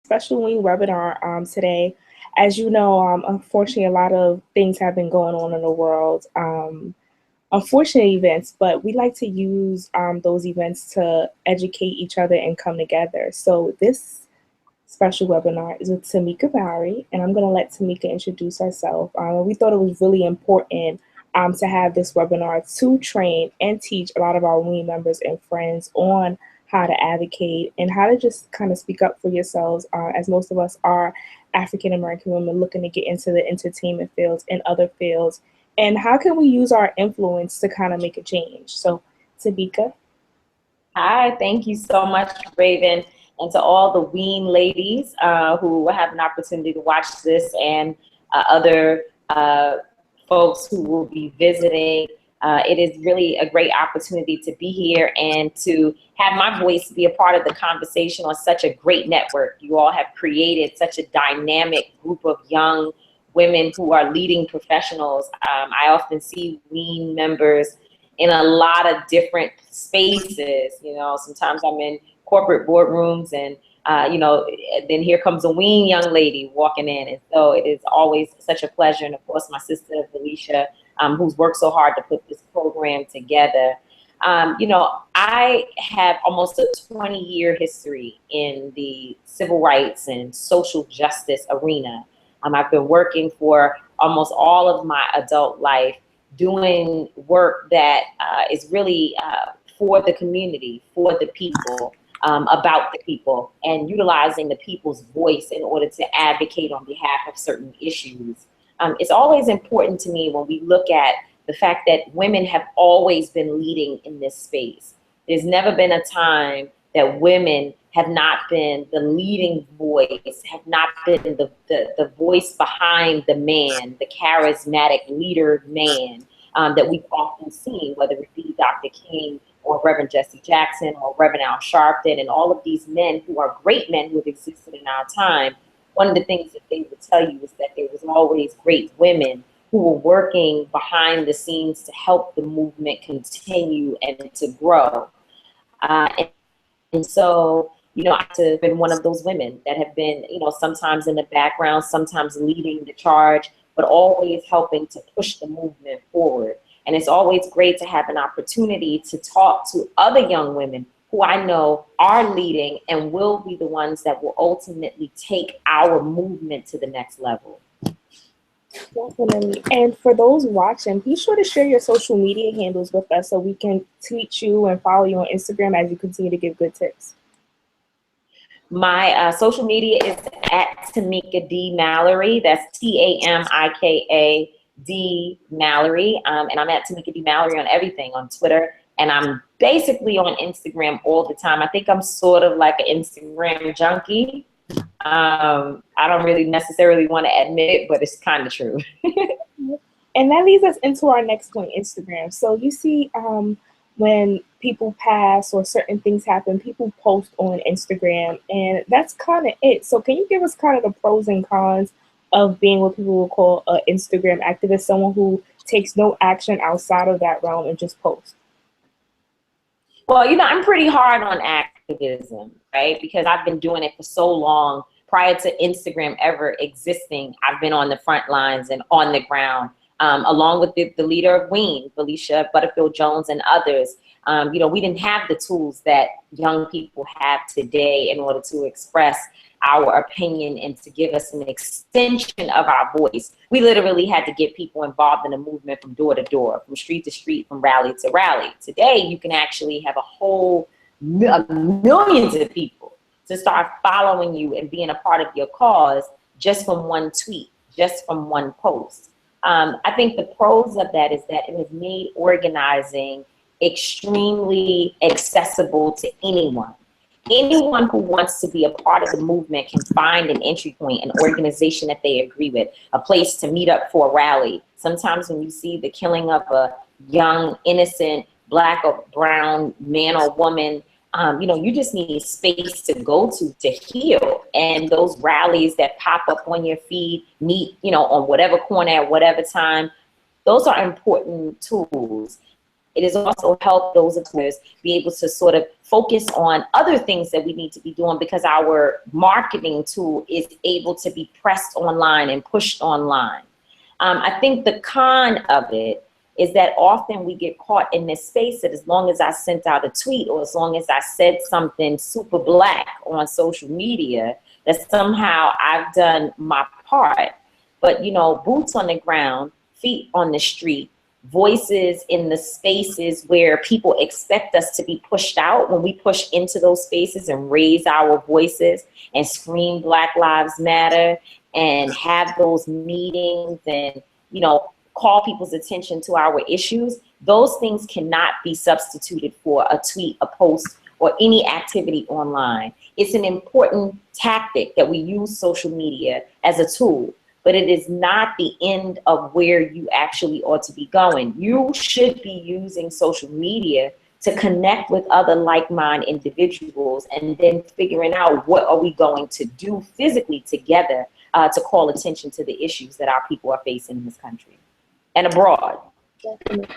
special Ween webinar today. As you know, unfortunately, a lot of things have been going on in the world, unfortunate events, but we like to use those events to educate each other and come together. So this special webinar is with Tamika Mallory, and I'm going to let Tamika introduce herself. We thought it was really important to have this webinar to train and teach a lot of our WE members and friends on how to advocate and how to just kind of speak up for yourselves, as most of us are African American women looking to get into the entertainment fields and other fields. And how can we use our influence to kind of make a change? So, Tamika. Hi, thank you so much, Raven, and to all the Ween ladies who will have an opportunity to watch this, and other folks who will be visiting. It is really a great opportunity to be here and to have my voice be a part of the conversation on such a great network. You all have created such a dynamic group of young women who are leading professionals. I often see Ween members in a lot of different spaces. You know, sometimes I'm in corporate boardrooms and, then here comes a Ween young lady walking in. And so it is always such a pleasure. And of course, my sister, Felicia, who's worked so hard to put this program together. I have almost a 20-year history in the civil rights and social justice arena. I've been working for almost all of my adult life, doing work that is really for the community, for the people, about the people, and utilizing the people's voice in order to advocate on behalf of certain issues. It's always important to me when we look at the fact that women have always been leading in this space. There's never been a time that women have not been the leading voice, have not been the voice behind the man, the charismatic leader man that we've often seen, whether it be Dr. King or Reverend Jesse Jackson or Reverend Al Sharpton, and all of these men who are great men who have existed in our time. One of the things that they would tell you is that there was always great women who were working behind the scenes to help the movement continue and to grow. And so, I've been one of those women that have been, sometimes in the background, sometimes leading the charge, but always helping to push the movement forward. And it's always great to have an opportunity to talk to other young women who I know are leading and will be the ones that will ultimately take our movement to the next level. Definitely. And for those watching, be sure to share your social media handles with us so we can tweet you and follow you on Instagram as you continue to give good tips. My social media is at Tamika D. Mallory. That's Tamika D. Mallory. And I'm at Tamika D. Mallory on everything, on Twitter. And I'm basically on Instagram all the time. I think I'm sort of like an Instagram junkie. I don't really necessarily want to admit it, but it's kind of true. And that leads us into our next point, Instagram. So you see when people pass or certain things happen, people post on Instagram, and that's kind of it. So can you give us kind of the pros and cons of being what people will call an Instagram activist, someone who takes no action outside of that realm and just posts? Well, I'm pretty hard on activism, right? Because I've been doing it for so long. Prior to Instagram ever existing, I've been on the front lines and on the ground, along with the leader of Ween, Felicia Butterfield Jones, and others. We didn't have the tools that young people have today in order to express our opinion and to give us an extension of our voice. We literally had to get people involved in the movement from door to door, from street to street, from rally to rally. Today, you can actually have a whole millions of people to start following you and being a part of your cause just from one tweet, just from one post. I think the pros of that is that it has made organizing extremely accessible to anyone. Anyone who wants to be a part of the movement can find an entry point, an organization that they agree with, a place to meet up for a rally. Sometimes when you see the killing of a young, innocent, Black or brown man or woman, you just need space to go to heal. And those rallies that pop up on your feed, meet, on whatever corner at whatever time, those are important tools. it has also helped those listeners be able to sort of focus on other things that we need to be doing, because our marketing tool is able to be pressed online and pushed online. I think the con of it is that often we get caught in this space that as long as I sent out a tweet or as long as I said something super black on social media, that somehow I've done my part. But, you know, boots on the ground, feet on the street, voices in the spaces where people expect us to be pushed out, when we push into those spaces and raise our voices and scream Black Lives Matter and have those meetings and, you know, call people's attention to our issues, those things cannot be substituted for a tweet, a post, or any activity online. It's an important tactic that we use social media as a tool, but it is not the end of where you actually ought to be going. You should be using social media to connect with other like-minded individuals and then figuring out what are we going to do physically together to call attention to the issues that our people are facing in this country and abroad. Definitely.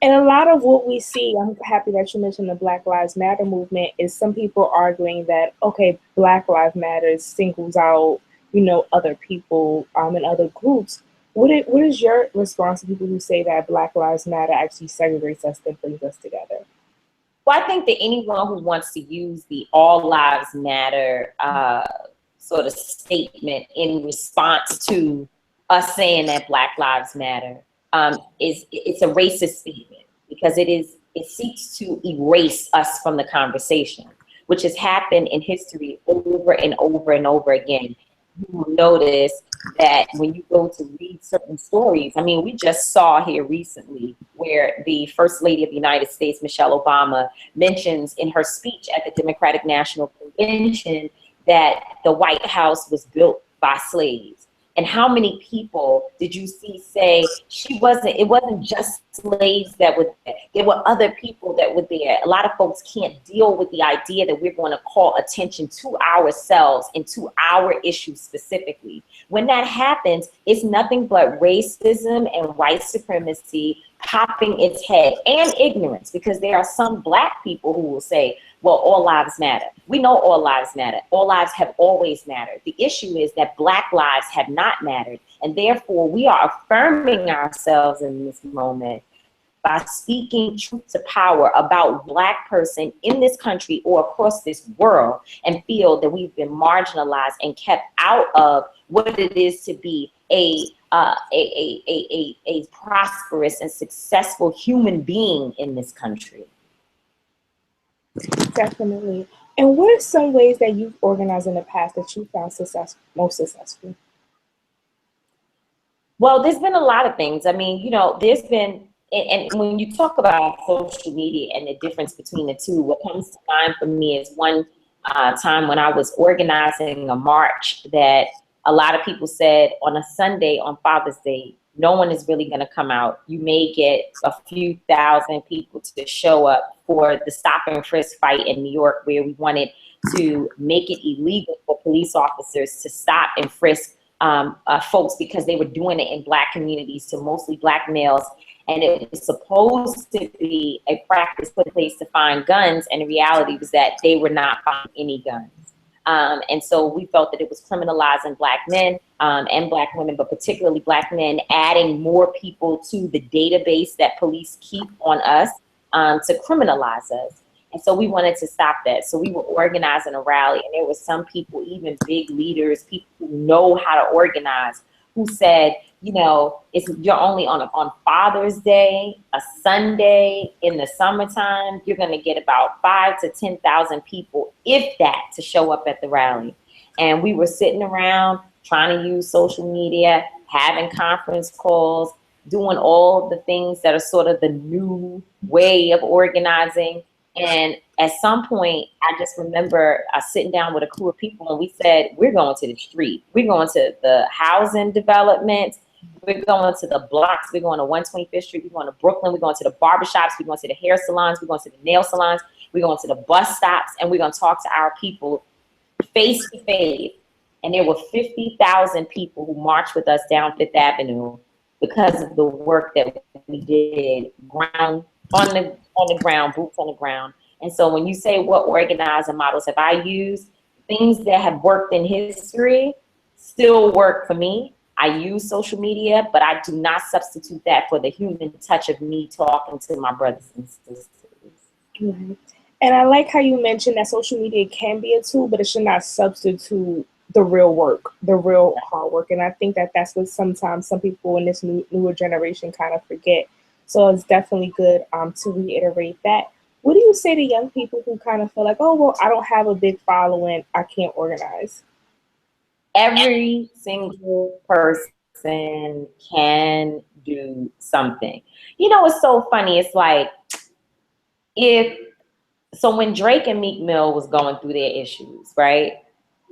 And a lot of what we see, I'm happy that you mentioned the Black Lives Matter movement, is some people arguing that, okay, Black Lives Matter singles out, you know, other people and other groups. What is your response to people who say that Black Lives Matter actually segregates us and brings us together? Well, I think that anyone who wants to use the All Lives Matter sort of statement in response to us saying that Black Lives Matter it's a racist statement, because it seeks to erase us from the conversation, which has happened in history over and over and over again. You will notice that when you go to read certain stories, I mean, we just saw here recently where the First Lady of the United States, Michelle Obama, mentions in her speech at the Democratic National Convention that the White House was built by slaves. And how many people did you see say it wasn't just slaves that were there. There were other people that were there. A lot of folks can't deal with the idea that we're going to call attention to ourselves and to our issues specifically. When that happens, it's nothing but racism and white supremacy popping its head, and ignorance, because there are some Black people who will say, well, all lives matter. We know all lives matter. All lives have always mattered. The issue is that Black lives have not mattered, and therefore we are affirming ourselves in this moment by speaking truth to power about Black person in this country or across this world, and feel that we've been marginalized and kept out of what it is to be a prosperous and successful human being in this country. Definitely. And what are some ways that you've organized in the past that you found most successful? Well, there's been a lot of things. I mean, you know, there's been, and when you talk about social media and the difference between the two, what comes to mind for me is one time when I was organizing a march that a lot of people said on a Sunday on Father's Day, no one is really going to come out. You may get a few thousand people to show up for the stop and frisk fight in New York, where we wanted to make it illegal for police officers to stop and frisk folks because they were doing it in Black communities to mostly Black males. And it was supposed to be a practice put in place to find guns, and the reality was that they were not finding any guns. And so we felt that it was criminalizing Black men and Black women, but particularly Black men, adding more people to the database that police keep on us to criminalize us. And so we wanted to stop that. So we were organizing a rally, and there were some people, even big leaders, people who know how to organize, who said, you know, you're only on Father's Day, a Sunday in the summertime, you're going to get about 5,000 to 10,000 people, if that, to show up at the rally. And we were sitting around trying to use social media, having conference calls, doing all the things that are sort of the new way of organizing. And at some point, I just remember sitting down with a crew of people, and we said, we're going to the street. We're going to the housing developments. We're going to the blocks. We're going to 125th Street. We're going to Brooklyn. We're going to the barbershops. We're going to the hair salons. We're going to the nail salons. We're going to the bus stops. And we're going to talk to our people face to face. And there were 50,000 people who marched with us down Fifth Avenue because of the work that we did, ground on the ground, boots on the ground. And so when you say what organizing models have I used, things that have worked in history still work for me. I use social media, but I do not substitute that for the human touch of me talking to my brothers and sisters. Mhm. And I like how you mentioned that social media can be a tool, but it should not substitute the real work, the real hard work. And I think that that's what sometimes some people in this newer generation kind of forget. So it's definitely good to reiterate that. What do you say to young people who kind of feel like, oh, well, I don't have a big following, I can't organize? Every single person can do something. You know, it's so funny. It's like if so when Drake and Meek Mill was going through their issues, right?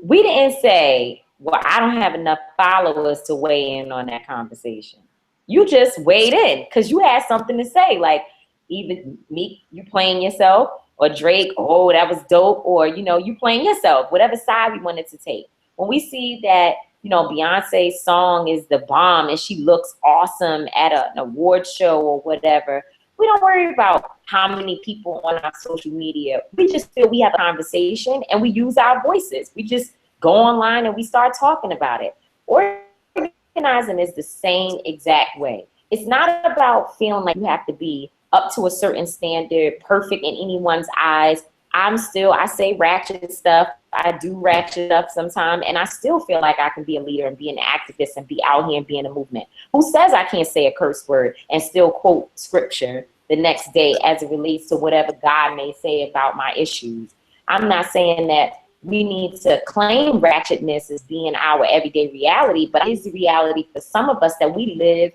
We didn't say, well, I don't have enough followers to weigh in on that conversation. You just weighed in because you had something to say. Like either Meek, you playing yourself, or Drake, oh, that was dope, or you playing yourself, whatever side we wanted to take. When we see that, Beyonce's song is the bomb and she looks awesome at an award show or whatever, we don't worry about how many people on our social media. We just feel we have a conversation and we use our voices. We just go online and we start talking about it. Organizing is the same exact way. It's not about feeling like you have to be up to a certain standard, perfect in anyone's eyes. I say ratchet stuff. I do ratchet stuff sometimes, and I still feel like I can be a leader and be an activist and be out here and be in a movement. Who says I can't say a curse word and still quote scripture the next day as it relates to whatever God may say about my issues? I'm not saying that we need to claim ratchetness as being our everyday reality, but it is the reality for some of us that we live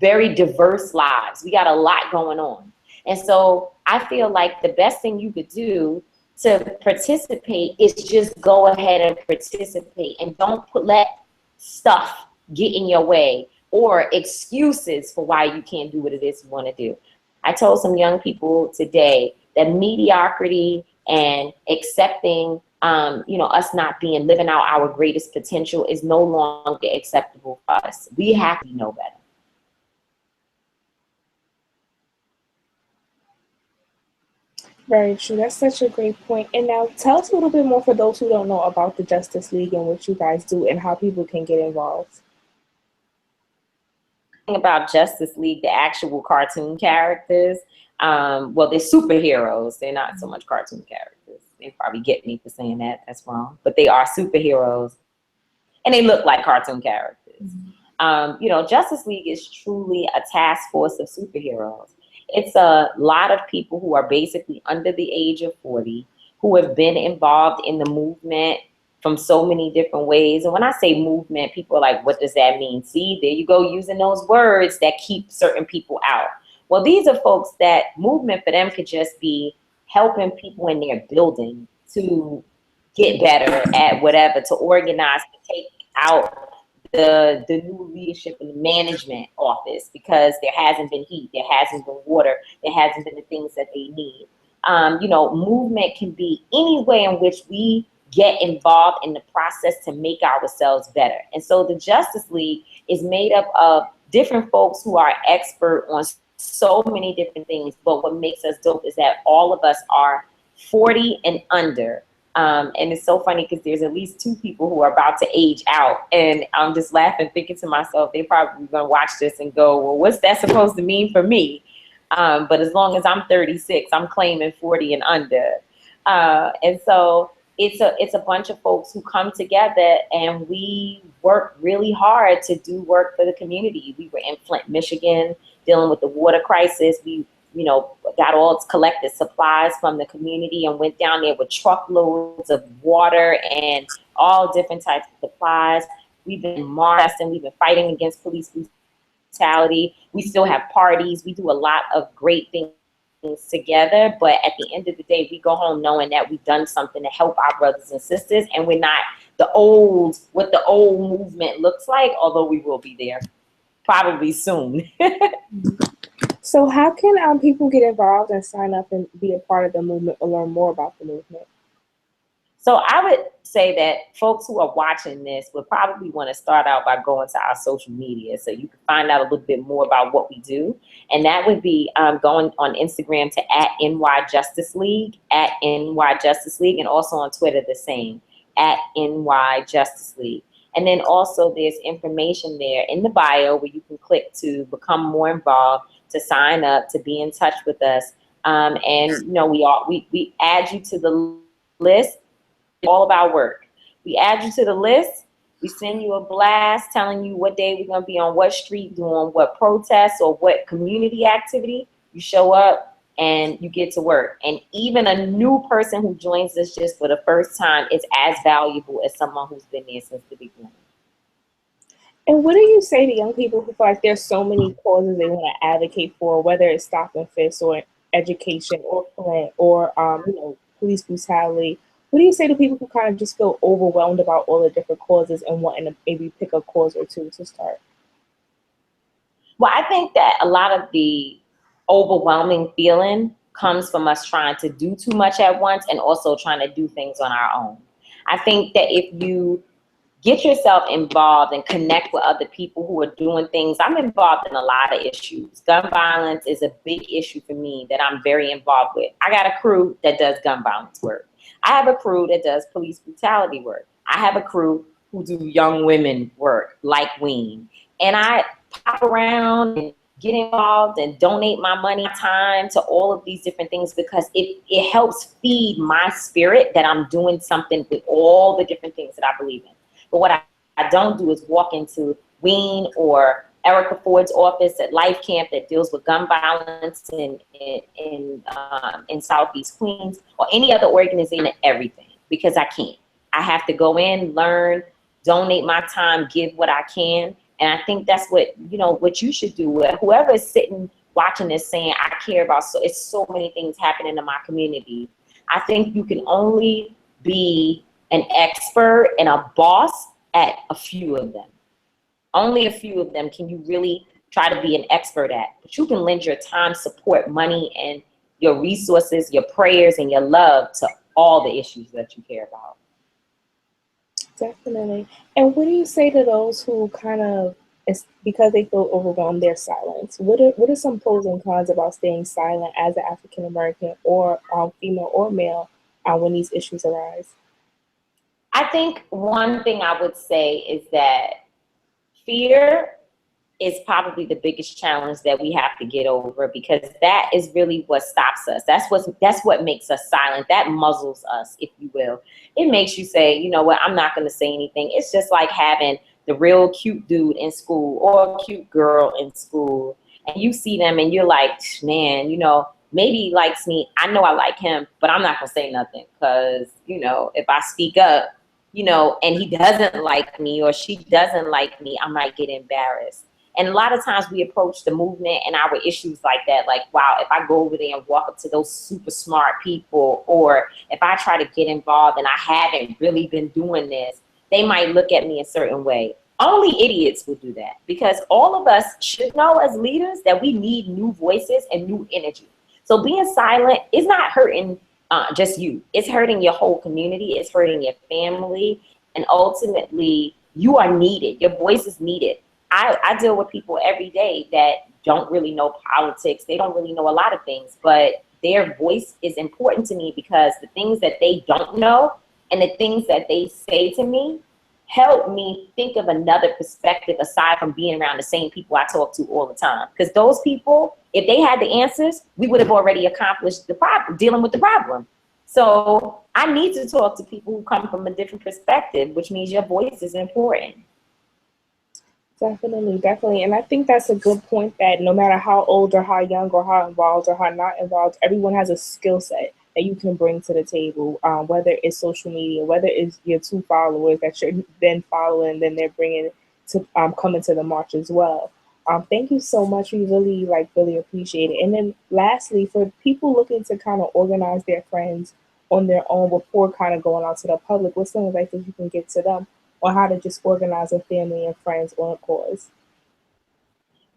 very diverse lives. We got a lot going on. And so I feel like the best thing you could do to participate is just go ahead and participate and don't let stuff get in your way or excuses for why you can't do what it is you want to do. I told some young people today that mediocrity and accepting us not being living out our greatest potential is no longer acceptable for us. We have to know better. Very true. That's such a great point. And now tell us a little bit more for those who don't know about the Justice League and what you guys do and how people can get involved. About Justice League, the actual cartoon characters, well, they're superheroes. They're not so much cartoon characters. They probably get me for saying that. That's wrong. But they are superheroes, and they look like cartoon characters. Justice League is truly a task force of superheroes. It's a lot of people who are basically under the age of 40 who have been involved in the movement from so many different ways. And when I say movement, people are like, what does that mean? See, there you go, using those words that keep certain people out. Well, these are folks that movement for them could just be helping people in their building to get better at whatever, to organize, to take out the new leadership in the management office because there hasn't been heat, there hasn't been water, there hasn't been the things that they need. Movement can be any way in which we get involved in the process to make ourselves better. And so the Justice League is made up of different folks who are expert on so many different things. But what makes us dope is that all of us are 40 and under. And it's so funny because there's at least 2 people who are about to age out. And I'm just laughing, thinking to myself, they're probably going to watch this and go, well, what's that supposed to mean for me? But as long as I'm 36, I'm claiming 40 and under. And so it's a bunch of folks who come together and we work really hard to do work for the community. We were in Flint, Michigan, dealing with the water crisis. We got all collected supplies from the community and went down there with truckloads of water and all different types of supplies. We've been marching, we've been fighting against police brutality. We still have parties. We do a lot of great things together, but at the end of the day, we go home knowing that we've done something to help our brothers and sisters, and we're not what the old movement looks like, although we will be there probably soon. So how can people get involved and sign up and be a part of the movement or learn more about the movement? So I would say that folks who are watching this would probably want to start out by going to our social media so you can find out a little bit more about what we do. And that would be going on Instagram to at NY Justice League, at NY Justice League, and also on Twitter the same, at NY Justice League. And then also there's information there in the bio where you can click to become more involved, to sign up, to be in touch with us. And you know, we add you to the list all of our work. We add you to the list. We send you a blast telling you what day we're going to be on what street doing what protest or what community activity. You show up and you get to work. And even a new person who joins us just for the first time is as valuable as someone who's been there since the beginning. And what do you say to young people who feel like there's so many causes they want to advocate for, whether it's stop and frisk or education or Flint or police brutality? What do you say to people who kind of just feel overwhelmed about all the different causes and wanting to maybe pick a cause or two to start? Well, I think that a lot of the overwhelming feeling comes from us trying to do too much at once and also trying to do things on our own. I think that if you get yourself involved and connect with other people who are doing things. I'm involved in a lot of issues. Gun violence is a big issue for me that I'm very involved with. I got a crew that does gun violence work. I have a crew that does police brutality work. I have a crew who do young women work like Ween. And I pop around and get involved and donate my money, time to all of these different things because it helps feed my spirit that I'm doing something with all the different things that I believe in. But what I don't do is walk into Ween or Erica Ford's office at Life Camp that deals with gun violence in Southeast Queens or any other organization, everything, because I can't. I have to go in, learn, donate my time, give what I can. And I think that's what you should do. Whoever is sitting watching this saying, I care about, so it's so many things happening in my community. I think you can only be an expert and a boss at a few of them. Only a few of them can you really try to be an expert at. But you can lend your time, support, money, and your resources, your prayers, and your love to all the issues that you care about. Definitely. And what do you say to those who kind of, because they feel overwhelmed, their silence? What are some pros and cons about staying silent as an African American or female or male when these issues arise? I think one thing I would say is that fear is probably the biggest challenge that we have to get over because that is really what stops us. That's what makes us silent. That muzzles us, if you will. It makes you say, you know what, I'm not going to say anything. It's just like having the real cute dude in school or a cute girl in school. And you see them and you're like, man, maybe he likes me. I know I like him, but I'm not going to say nothing because, if I speak up, and he doesn't like me or she doesn't like me, I might get embarrassed. And a lot of times we approach the movement and our issues like that, like, wow, if I go over there and walk up to those super smart people, or if I try to get involved and I haven't really been doing this, they might look at me a certain way. Only idiots will do that because all of us should know as leaders that we need new voices and new energy. So being silent is not hurting just you. It's hurting your whole community. It's hurting your family. And ultimately, you are needed. Your voice is needed. I deal with people every day that don't really know politics. They don't really know a lot of things, but their voice is important to me because the things that they don't know and the things that they say to me help me think of another perspective aside from being around the same people I talk to all the time. Because those people, if they had the answers, we would have already accomplished the problem, dealing with the problem. So I need to talk to people who come from a different perspective, which means your voice is important. Definitely, definitely. And I think that's a good point that no matter how old or how young or how involved or how not involved, everyone has a skill set that you can bring to the table, whether it's social media, whether it's your two followers that you're then following, then they're bringing to coming to the march as well. Thank you so much. We really appreciate it. And then lastly, for people looking to kind of organize their friends on their own before kind of going out to the public, what's some advice that you can give to them on how to just organize a family and friends on a cause?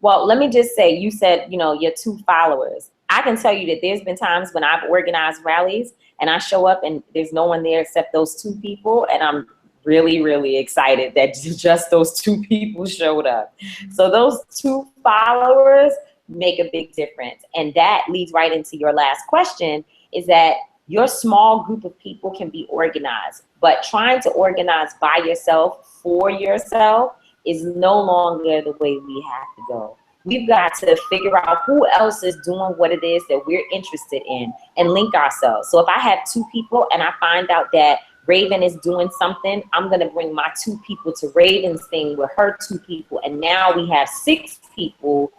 Well, let me just say, you said, your two followers. I can tell you that there's been times when I've organized rallies and I show up and there's no one there except those two people, and I'm really, really excited that just those two people showed up. So those two followers make a big difference. And that leads right into your last question, is that your small group of people can be organized, but trying to organize by yourself for yourself is no longer the way we have to go. We've got to figure out who else is doing what it is that we're interested in and link ourselves. So if I have two people and I find out that Raven is doing something, I'm going to bring my two people to Raven's thing with her two people. And now we have 6 people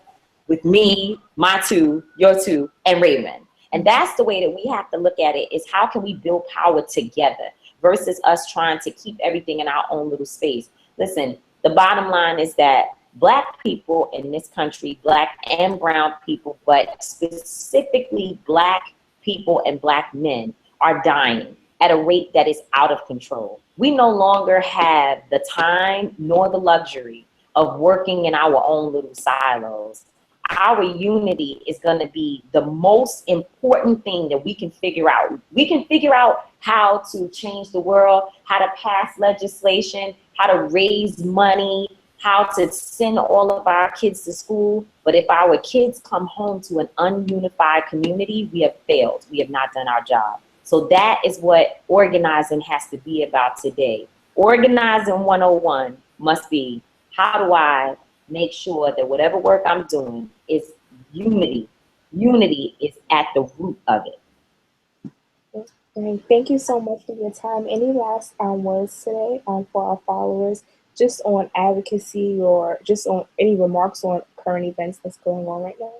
with me, my 2, your 2, and Raven. And that's the way that we have to look at it, is how can we build power together versus us trying to keep everything in our own little space. Listen, the bottom line is that Black people in this country, Black and brown people, but specifically Black people and Black men, are dying at a rate that is out of control. We no longer have the time nor the luxury of working in our own little silos. Our unity is going to be the most important thing that we can figure out. We can figure out how to change the world, how to pass legislation, how to raise money, how to send all of our kids to school. But if our kids come home to an ununified community, we have failed. We have not done our job. So that is what organizing has to be about today. Organizing 101 must be, how do I make sure that whatever work I'm doing is unity? Unity is at the root of it. And thank you so much for your time. Any last words today for our followers, just on advocacy or just on any remarks on current events that's going on right now?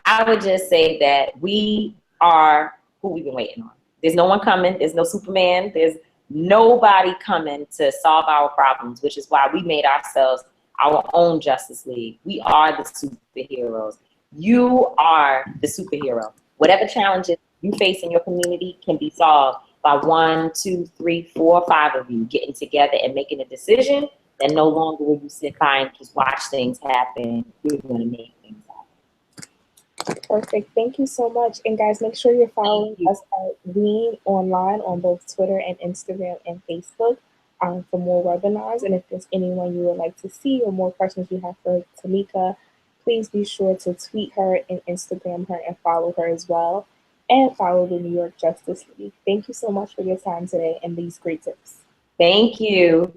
I would just say that we are who we've been waiting on. There's no one coming. There's no Superman. There's nobody coming to solve our problems, which is why we made ourselves our own Justice League. We are the superheroes. You are the superhero. Whatever challenges you face in your community can be solved by 1, 2, 3, 4, 5 of you getting together and making a decision. Then no longer will you sit by and just watch things happen. You're going to make things happen. Perfect. Thank you so much. And guys, make sure you're following us at Ween online on both Twitter and Instagram and Facebook for more webinars. And if there's anyone you would like to see or more questions you have for Tamika, please be sure to tweet her and Instagram her and follow her as well. And follow the New York Justice League. Thank you so much for your time today and these great tips. Thank you.